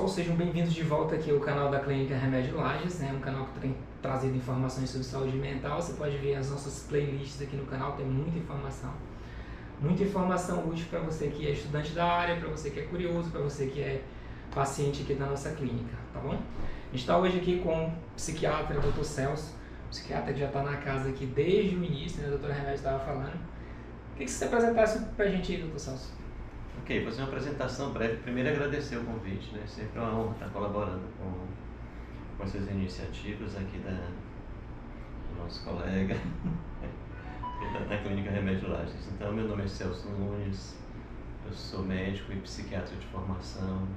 pessoal, sejam bem-vindos de volta aqui ao canal da Clínica Remédio Lages, né? Um canal que tem trazido informações sobre saúde mental. Você pode ver as nossas playlists aqui no canal, tem muita informação útil para você que é estudante da área, para você que é curioso, para você que é paciente aqui da nossa clínica, tá bom? A gente está hoje aqui com o psiquiatra, Dr. Celso, psiquiatra que já está na casa aqui desde o início, né? A doutora Remédio estava falando. Queria que você apresentasse para a gente aí, Dr. Celso. Ok, vou fazer uma apresentação breve. Primeiro, agradecer o convite, né? Sempre é uma honra estar colaborando com essas iniciativas aqui do nosso colega da Clínica Remédio Lages. Então, meu nome é Celso Nunes, eu sou médico e psiquiatra de formação,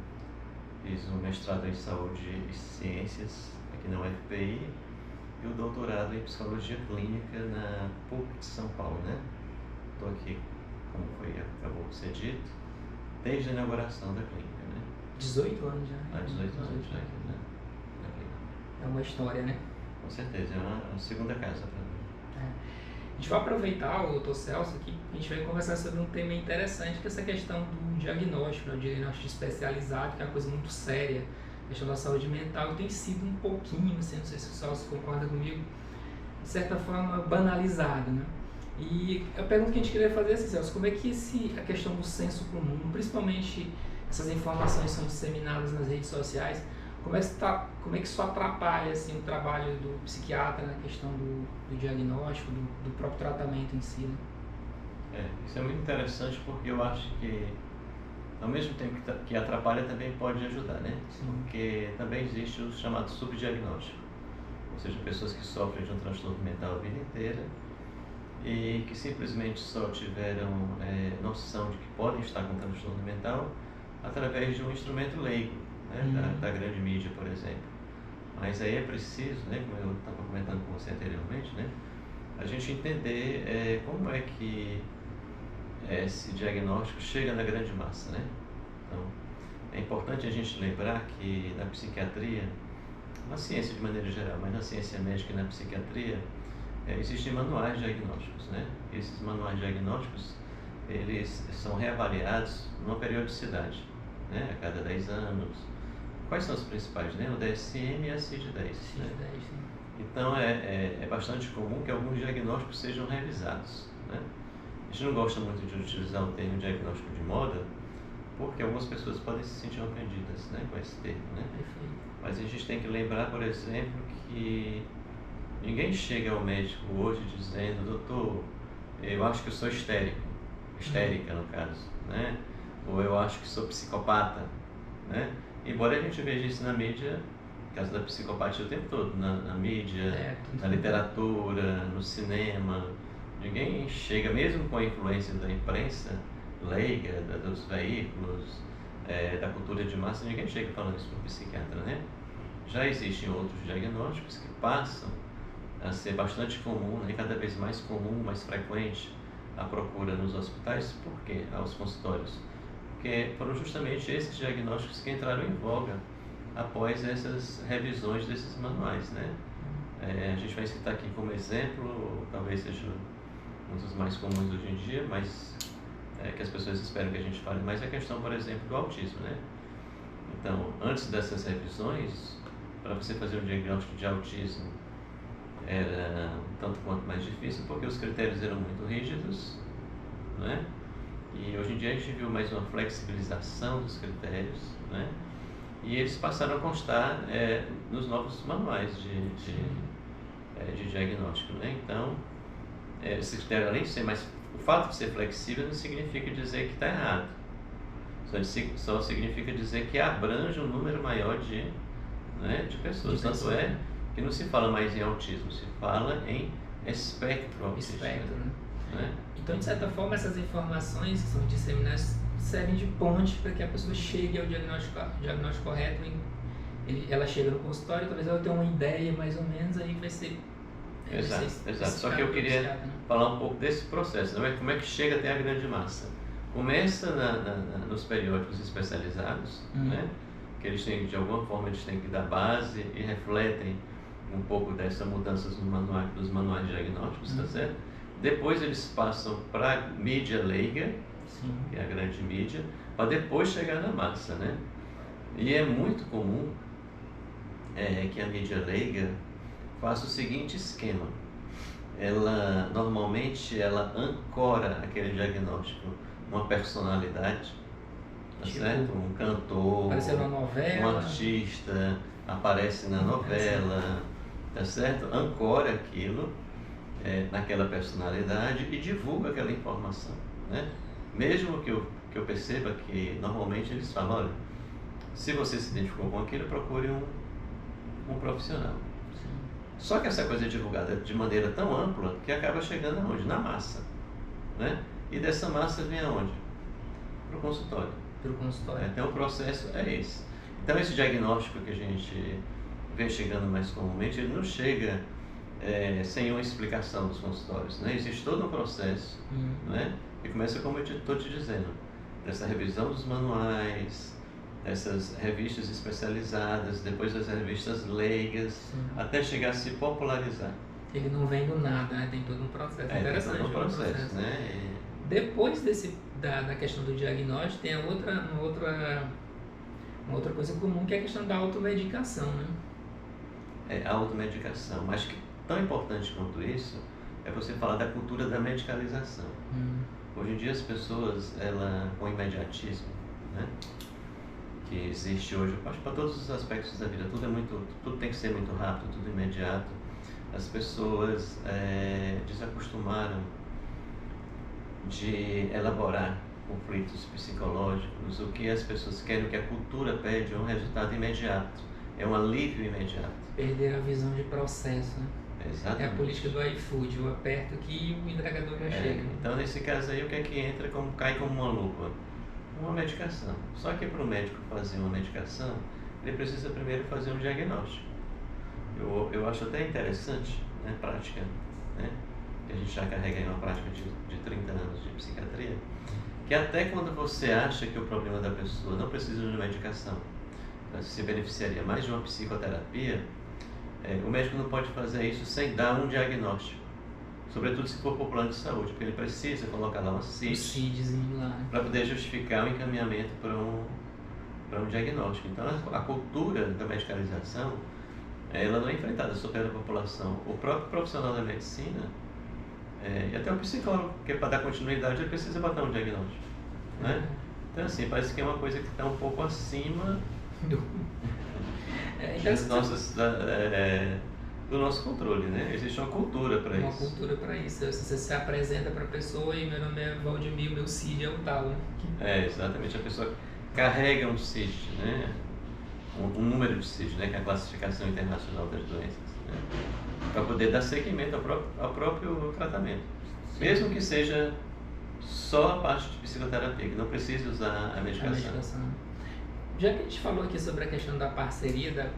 fiz um mestrado em Saúde e Ciências aqui na UFPI e o doutorado em Psicologia Clínica na PUC de São Paulo, né? Estou aqui, como acabou de ser dito, desde a inauguração da clínica, né? 18 anos já. Há 18 anos já aqui na clínica. É uma história, né? Com certeza, é uma segunda casa para mim. A gente vai aproveitar o Dr. Celso aqui, a gente vai conversar sobre um tema interessante, que é essa questão do diagnóstico, né? O diagnóstico especializado, que é uma coisa muito séria, a questão da saúde mental tem sido um pouquinho, assim, não sei se o Celso concorda comigo, de certa forma banalizado, né? E a pergunta que a gente queria fazer é assim, Celso, como é que a questão do senso comum, principalmente essas informações são disseminadas nas redes sociais, como é que isso atrapalha assim, o trabalho do psiquiatra na questão do diagnóstico, do próprio tratamento em si? Né? Isso é muito interessante porque eu acho que ao mesmo tempo que atrapalha também pode ajudar, né? Sim. Porque também existe o chamado subdiagnóstico, ou seja, pessoas que sofrem de um transtorno mental a vida inteira e que simplesmente só tiveram noção de que podem estar com transtorno mental através de um instrumento leigo, né? Da grande mídia, por exemplo. Mas aí é preciso, né, como eu estava comentando com você anteriormente, né, a gente entender como é que esse diagnóstico chega na grande massa, né? Então, é importante a gente lembrar que na psiquiatria, na ciência de maneira geral, mas na ciência médica e na psiquiatria, existem manuais diagnósticos, né? E esses manuais diagnósticos, eles são reavaliados numa periodicidade, né? A cada 10 anos. Quais são os principais, né? O DSM e a CID-10. Né? Então, é bastante comum que alguns diagnósticos sejam revisados, né? A gente não gosta muito de utilizar o termo diagnóstico de moda, porque algumas pessoas podem se sentir ofendidas, né, com esse termo, né? Mas a gente tem que lembrar, por exemplo, que ninguém chega ao médico hoje dizendo: doutor, eu acho que eu sou histérica, no caso, né? Ou eu acho que sou psicopata, né? Embora a gente veja isso na mídia, no caso da psicopatia o tempo todo, na mídia, na literatura, no cinema, ninguém chega, mesmo com a influência da imprensa leiga, dos veículos, da cultura de massa, ninguém chega falando isso para o psiquiatra, né? Já existem outros diagnósticos que passam a ser bastante comum, né? Cada vez mais comum, mais frequente a procura nos hospitais. Por quê? Aos consultórios. Porque foram justamente esses diagnósticos que entraram em voga após essas revisões desses manuais, né? A gente vai citar aqui como exemplo, talvez seja um dos mais comuns hoje em dia, mas que as pessoas esperam que a gente fale mais, é a questão, por exemplo, do autismo, né? Então, antes dessas revisões, para você fazer um diagnóstico de autismo, era um tanto quanto mais difícil, porque os critérios eram muito rígidos, né? E hoje em dia a gente viu mais uma flexibilização dos critérios, né? E eles passaram a constar nos novos manuais de diagnóstico, né? Então, esse critério, além de ser mais... O fato de ser flexível não significa dizer que está errado. Só significa dizer que abrange um número maior de pessoas. Tanto é que não se fala mais em autismo, se fala em espectro autista. Né? Então, de certa forma, essas informações que são disseminadas servem de ponte para que a pessoa chegue ao diagnóstico correto. Ela chega no consultório, talvez ela tenha uma ideia mais ou menos, aí vai ser... Exato. Só que eu queria falar um pouco desse processo, né? Como é que chega até a grande massa. Começa nos periódicos especializados, né? Que eles têm, de alguma forma, eles têm que dar base e refletem um pouco dessas mudanças dos manuais diagnósticos, tá certo? Depois eles passam para a mídia leiga, que é a grande mídia, para depois chegar na massa, né? E é muito comum que a mídia leiga faça o seguinte esquema. Ela normalmente ancora aquele diagnóstico numa personalidade, tá Tipo, certo? Um cantor, apareceu numa um novela. artista, aparece na novela, tá certo? Ancora aquilo naquela personalidade e divulga aquela informação, né? Mesmo que eu perceba que normalmente eles falam, olha, se você se identificou com aquilo, procure um profissional. Sim. Só que essa coisa é divulgada de maneira tão ampla que acaba chegando aonde? Na massa, né? E dessa massa vem aonde? Para o consultório. Para o consultório. Então o processo é esse. Então esse diagnóstico que a gente vê chegando mais comumente, ele não chega sem uma explicação dos consultórios, né? Existe todo um processo, né? E começa como eu estou te dizendo, dessa revisão dos manuais, dessas revistas especializadas, depois das revistas leigas, Sim. até chegar a se popularizar. Ele não vem do nada, né? Tem todo um processo interessante. Tem todo um processo, né? Depois da questão do diagnóstico, tem uma outra coisa comum, que é a questão da automedicação, né? A automedicação, mas que tão importante quanto isso é você falar da cultura da medicalização. Hoje em dia as pessoas, com o imediatismo, né, que existe hoje, eu acho, para todos os aspectos da vida, tudo tem que ser muito rápido, tudo imediato. As pessoas desacostumaram de elaborar conflitos psicológicos. O que as pessoas querem, o que a cultura pede é um resultado imediato, é um alívio imediato. Perder a visão de processo, né? Exatamente. É a política do iFood, eu aperto aqui e o entregador já chega. Então nesse caso aí, o que é que entra, cai como uma lupa? Uma medicação. Só que para o médico fazer uma medicação, ele precisa primeiro fazer um diagnóstico. Eu acho até interessante, né, prática, né, que a gente já carrega em uma prática de 30 anos de psiquiatria, que até quando você acha que o problema da pessoa não precisa de uma medicação, se beneficiaria mais de uma psicoterapia, o médico não pode fazer isso sem dar um diagnóstico, sobretudo se for por plano de saúde, porque ele precisa colocar lá uma CID para poder justificar o encaminhamento para um diagnóstico. Então a cultura da medicalização, ela não é enfrentada só pela população. O próprio profissional da medicina, e até o psicólogo, que para dar continuidade, ele precisa botar um diagnóstico, né? Então assim, parece que é uma coisa que está um pouco acima do nosso controle, né? Existe uma cultura para isso. Uma cultura para isso. Você se apresenta para a pessoa e meu nome é Valdemir, meu CID é o tal, né? Exatamente. A pessoa carrega um CID, né? Um número de CID, né? Que é a Classificação Internacional das Doenças, né? Para poder dar seguimento ao próprio tratamento. Sim. Mesmo que seja só a parte de psicoterapia, que não precise usar a medicação. Já que a gente falou aqui sobre a questão da parceria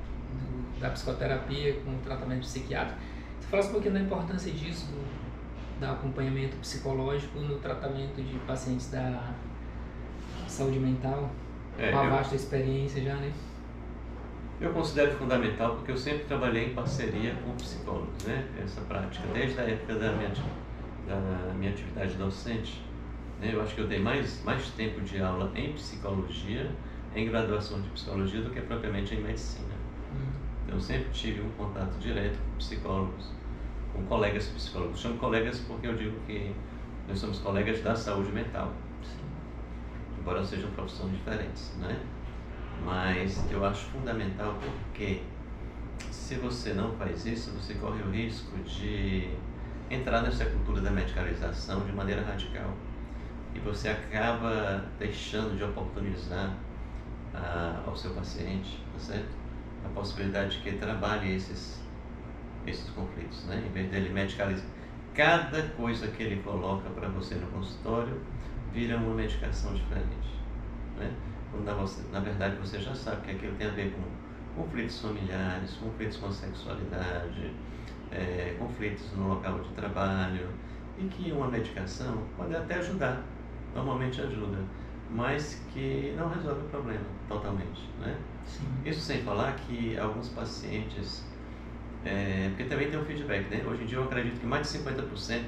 da psicoterapia com o tratamento psiquiátrico, você falasse um pouquinho da importância disso, do acompanhamento psicológico no tratamento de pacientes da saúde mental, uma vasta experiência já, né? Eu considero fundamental porque eu sempre trabalhei em parceria com psicólogos, né? Essa prática, desde a época da minha atividade docente, né? Eu acho que eu dei mais tempo de aula em psicologia, em graduação de psicologia, do que propriamente em medicina. Então, eu sempre tive um contato direto com psicólogos, com colegas psicólogos. Chamo colegas porque eu digo que nós somos colegas da saúde mental. Sim. Embora sejam profissões diferentes, né? Mas eu acho fundamental porque se você não faz isso, você corre o risco de entrar nessa cultura da medicalização de maneira radical. E você acaba deixando de oportunizar ao seu paciente, tá certo? A possibilidade de que ele trabalhe esses conflitos, né? Em vez dele medicalizar. Cada coisa que ele coloca para você no consultório vira uma medicação diferente, né? Quando na verdade você já sabe que aquilo tem a ver com conflitos familiares, conflitos com a sexualidade, conflitos no local de trabalho, e que uma medicação pode até ajudar, normalmente ajuda, mas que não resolve o problema totalmente, né? Sim. Isso sem falar que alguns pacientes, porque também tem um feedback, né? Hoje em dia eu acredito que mais de 50%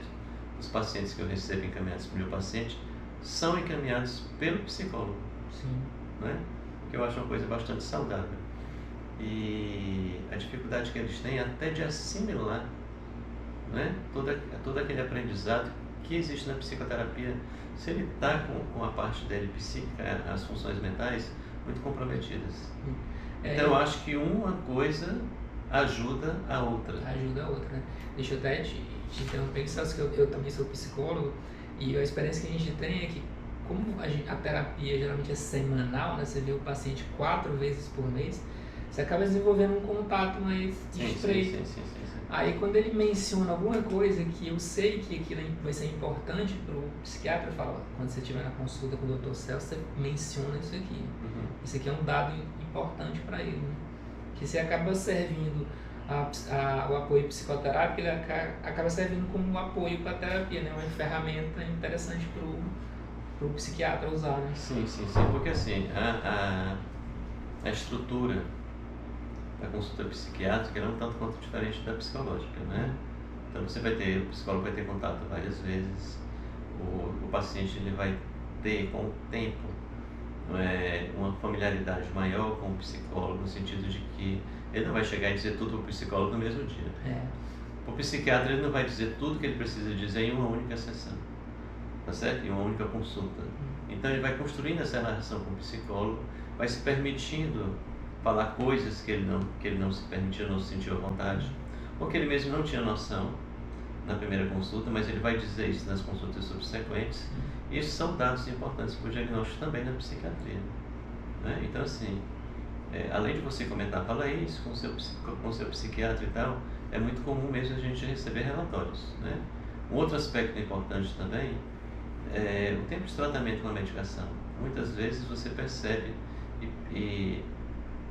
dos pacientes que eu recebo encaminhados pelo meu paciente são encaminhados pelo psicólogo. Sim. Né? que eu acho uma coisa bastante saudável. E a dificuldade que eles têm até de assimilar, né, todo aquele aprendizado que existe na psicoterapia, se ele está com a parte dele psíquica, as funções mentais, muito comprometidas. Então eu acho que uma coisa ajuda a outra. Ajuda a outra, né? Deixa eu até te interromper, que eu também sou psicólogo, e a experiência que a gente tem é que, como a terapia geralmente é semanal, né? Você vê o paciente 4 vezes por mês, você acaba desenvolvendo um contato mais estreito. Sim. Aí quando ele menciona alguma coisa que eu sei que aquilo vai ser importante para o psiquiatra, eu falo, quando você estiver na consulta com o Dr. Celso, você menciona isso aqui. Isso aqui é um dado importante para ele, né? Que você acaba servindo o apoio psicoterápico, ele acaba servindo como apoio para a terapia, né? Uma ferramenta interessante para o psiquiatra usar, né? Sim, porque assim, a estrutura da consulta psiquiátrica é um tanto quanto diferente da psicológica, né? Então o psicólogo vai ter contato várias vezes, o paciente ele vai ter com o tempo uma familiaridade maior com o psicólogo, no sentido de que ele não vai chegar e dizer tudo para o psicólogo no mesmo dia. O psiquiatra ele não vai dizer tudo que ele precisa dizer em uma única sessão, tá certo? Em uma única consulta. Então ele vai construindo essa relação com o psicólogo, vai se permitindo falar coisas que ele não se permitiu, não se sentiu à vontade, ou que ele mesmo não tinha noção na primeira consulta, mas ele vai dizer isso nas consultas subsequentes. Isso são dados importantes para o diagnóstico também na psiquiatria, né? Então assim, além de você comentar, fala isso com o seu psiquiatra e tal, é muito comum mesmo a gente receber relatórios, né? Um outro aspecto importante também é o tempo de tratamento com a medicação. Muitas vezes você percebe que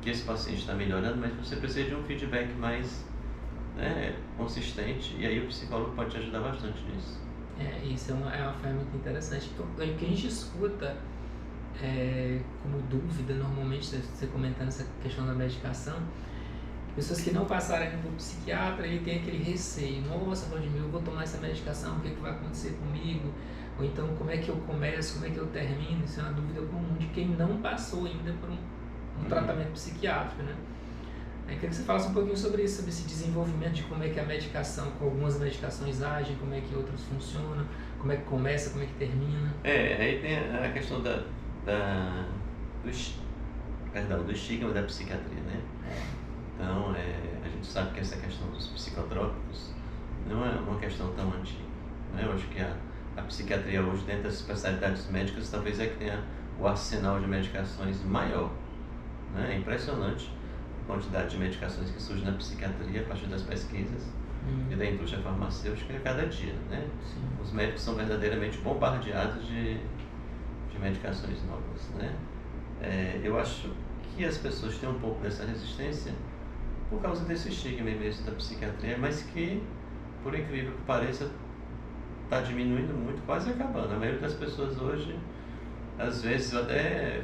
esse paciente está melhorando, mas você precisa de um feedback mais, né, consistente, e aí o psicólogo pode te ajudar bastante nisso. Isso é uma ferramenta interessante. O que a gente escuta como dúvida, normalmente, você comentando essa questão da medicação, pessoas que não passaram ainda por psiquiatra, ele tem aquele receio, nossa, Vladimir, eu vou tomar essa medicação, o que vai acontecer comigo? Ou então, como é que eu começo, como é que eu termino? Isso é uma dúvida comum de quem não passou ainda por um tratamento psiquiátrico, né? Eu queria que você falasse um pouquinho sobre isso, sobre esse desenvolvimento de como é que a medicação, com algumas medicações agem, como é que outras funcionam, como é que começa, como é que termina. Aí tem a questão do estigma da psiquiatria, né? Então, a gente sabe que essa questão dos psicotrópicos não é uma questão tão antiga, né? Eu acho que a psiquiatria hoje, dentro das especialidades médicas, talvez é que tenha o arsenal de medicações maior, né? É impressionante a quantidade de medicações que surge na psiquiatria a partir das pesquisas e da indústria farmacêutica a cada dia, né? Sim. Os médicos são verdadeiramente bombardeados de medicações novas, né? Eu acho que as pessoas têm um pouco dessa resistência por causa desse estigma mesmo da psiquiatria, mas que, por incrível que pareça, está diminuindo muito, quase acabando. A maioria das pessoas hoje, às vezes eu até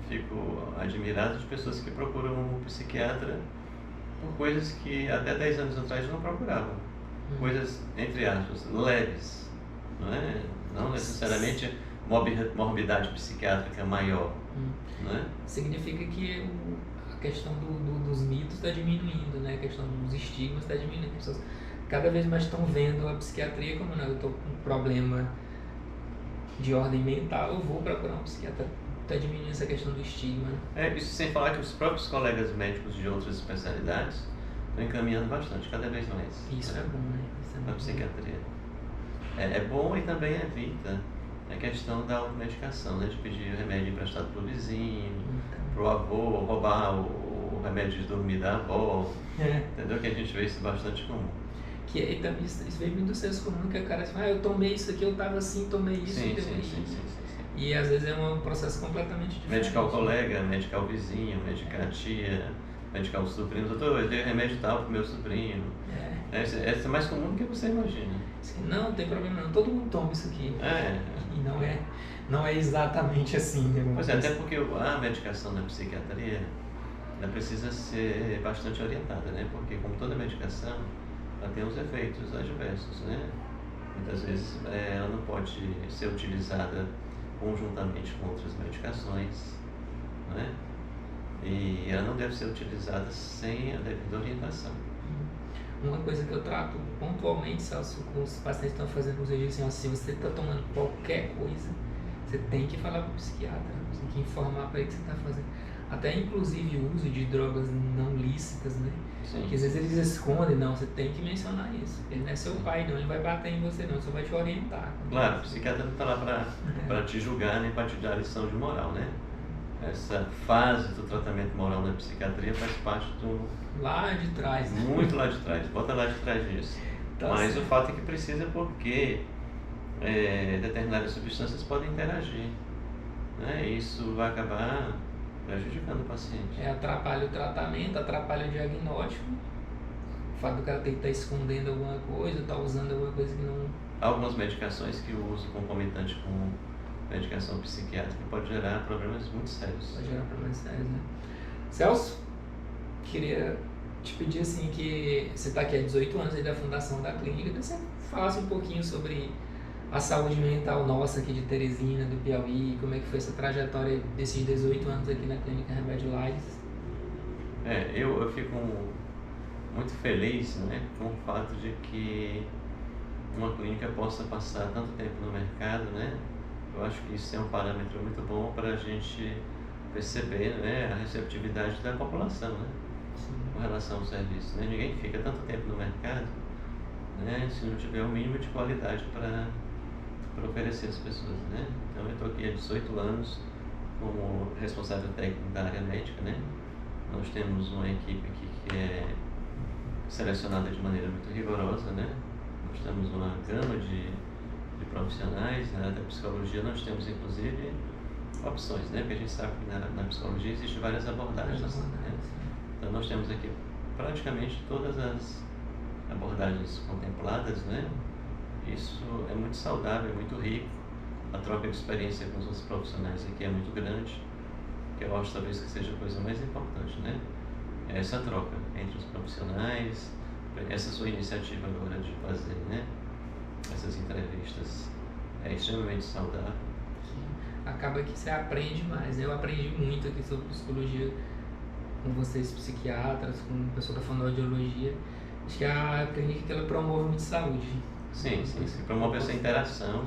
fico admirado de pessoas que procuram um psiquiatra por coisas que até 10 anos atrás não procuravam. Coisas, entre aspas, leves, não é? Não necessariamente morbidade psiquiátrica maior, não é? Significa que a questão dos mitos está diminuindo, né? A questão dos estigmas está diminuindo. As pessoas cada vez mais estão vendo a psiquiatria como, não, eu estou com um problema de ordem mental, eu vou procurar um psiquiatra. Está diminuindo essa questão do estigma. Isso sem falar que os próprios colegas médicos de outras especialidades estão encaminhando bastante, cada vez mais. Isso é bom, né? Na psiquiatria. É bom e também evita a questão da automedicação, né? De pedir remédio emprestado para o vizinho, para o avô, roubar o remédio de dormir da avó. Entendeu? Que a gente vê isso bastante comum. Isso veio muito do senso comum, que o cara fala, eu tomei isso aqui, eu estava assim, tomei isso, sim. E às vezes é um processo completamente diferente. Medicar o colega, medicar o vizinho, medicar a tia, medicar o sobrinho. Doutor, eu dei remédio tal para o meu sobrinho. Essa é mais comum do que você imagina. Não tem problema não, todo mundo toma isso aqui. E não é exatamente assim, né? Pois até porque a medicação na psiquiatria ela precisa ser bastante orientada, né? Porque como toda medicação, ela tem os efeitos adversos, né? Muitas vezes ela não pode ser utilizada conjuntamente com outras medicações, né? E ela não deve ser utilizada sem a devida orientação. Uma coisa que eu trato pontualmente, Celso, com os pacientes que estão fazendo os exercícios, assim, você está tomando qualquer coisa, você tem que falar para o psiquiatra, você tem que informar para ele que você está fazendo. Até inclusive o uso de drogas não lícitas, né? Sim. Que às vezes eles escondem, não, você tem que mencionar isso. Ele não é seu pai, não, ele vai bater em você, não, só vai te orientar. Claro, o psiquiatra não está lá para te julgar nem para te dar lição de moral, né? Essa fase do tratamento moral na psiquiatria faz parte do... Lá de trás. Né? Muito lá de trás, bota lá de trás disso. Tá Mas certo. o fato é que precisa porque determinadas substâncias podem interagir, né? E isso vai acabar prejudicando o paciente. Atrapalha o tratamento, atrapalha o diagnóstico. O fato do cara ter que estar escondendo alguma coisa, estar usando alguma coisa que não... Há algumas medicações que o uso concomitante com medicação psiquiátrica pode gerar problemas muito sérios. Pode gerar problemas sérios, né? Celso, queria te pedir assim que você está aqui há 18 anos aí da fundação da clínica, que você falasse um pouquinho sobre a saúde mental nossa aqui de Teresina, do Piauí, como é que foi essa trajetória desses 18 anos aqui na clínica Remédio Lives. Eu fico muito feliz, né, com o fato de que uma clínica possa passar tanto tempo no mercado, né? Eu acho que isso é um parâmetro muito bom para a gente perceber, né, a receptividade da população, né, com relação ao serviço. Né? Ninguém fica tanto tempo no mercado, né, se não tiver o mínimo de qualidade para oferecer às pessoas. Né? Então eu estou aqui há 18 anos como responsável técnico da área médica. Né? Nós temos uma equipe aqui que é selecionada de maneira muito rigorosa. Né? Nós temos uma gama de profissionais. Na área da psicologia nós temos inclusive opções, né? Porque a gente sabe que na psicologia existem várias abordagens. Né? Então nós temos aqui praticamente todas as abordagens contempladas, né? Isso é muito saudável, é muito rico. A troca de experiência com os outros profissionais aqui é muito grande, que eu acho talvez que seja a coisa mais importante, né? É essa troca entre os profissionais, essa sua iniciativa agora de fazer, né, essas entrevistas é extremamente saudável. Acaba que você aprende mais, né? Eu aprendi muito aqui sobre psicologia com vocês psiquiatras, com o pessoal da fonoaudiologia. Acho que a clínica ela promove muito saúde. Sim, promove essa interação,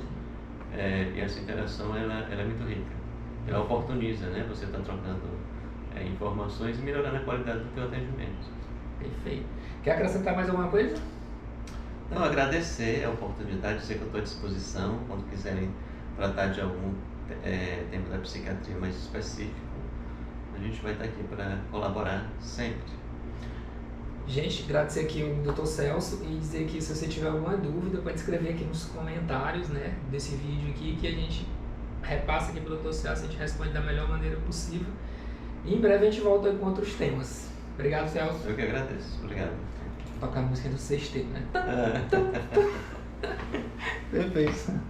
e essa interação ela é muito rica. Ela oportuniza, né? Você está trocando informações e melhorando a qualidade do teu atendimento. Perfeito. Quer acrescentar mais alguma coisa? Não, agradecer a oportunidade, dizer que eu estou à disposição quando quiserem tratar de algum tema da psiquiatria mais específico. A gente vai estar aqui para colaborar sempre. Gente, agradecer aqui o Dr. Celso e dizer que se você tiver alguma dúvida pode escrever aqui nos comentários, né, desse vídeo aqui, que a gente repassa aqui para o Dr. Celso, a gente responde da melhor maneira possível. E em breve a gente volta com outros temas. Obrigado, Celso. Eu que agradeço. Obrigado. Vou tocar a música do sexteto, né? Perfeito.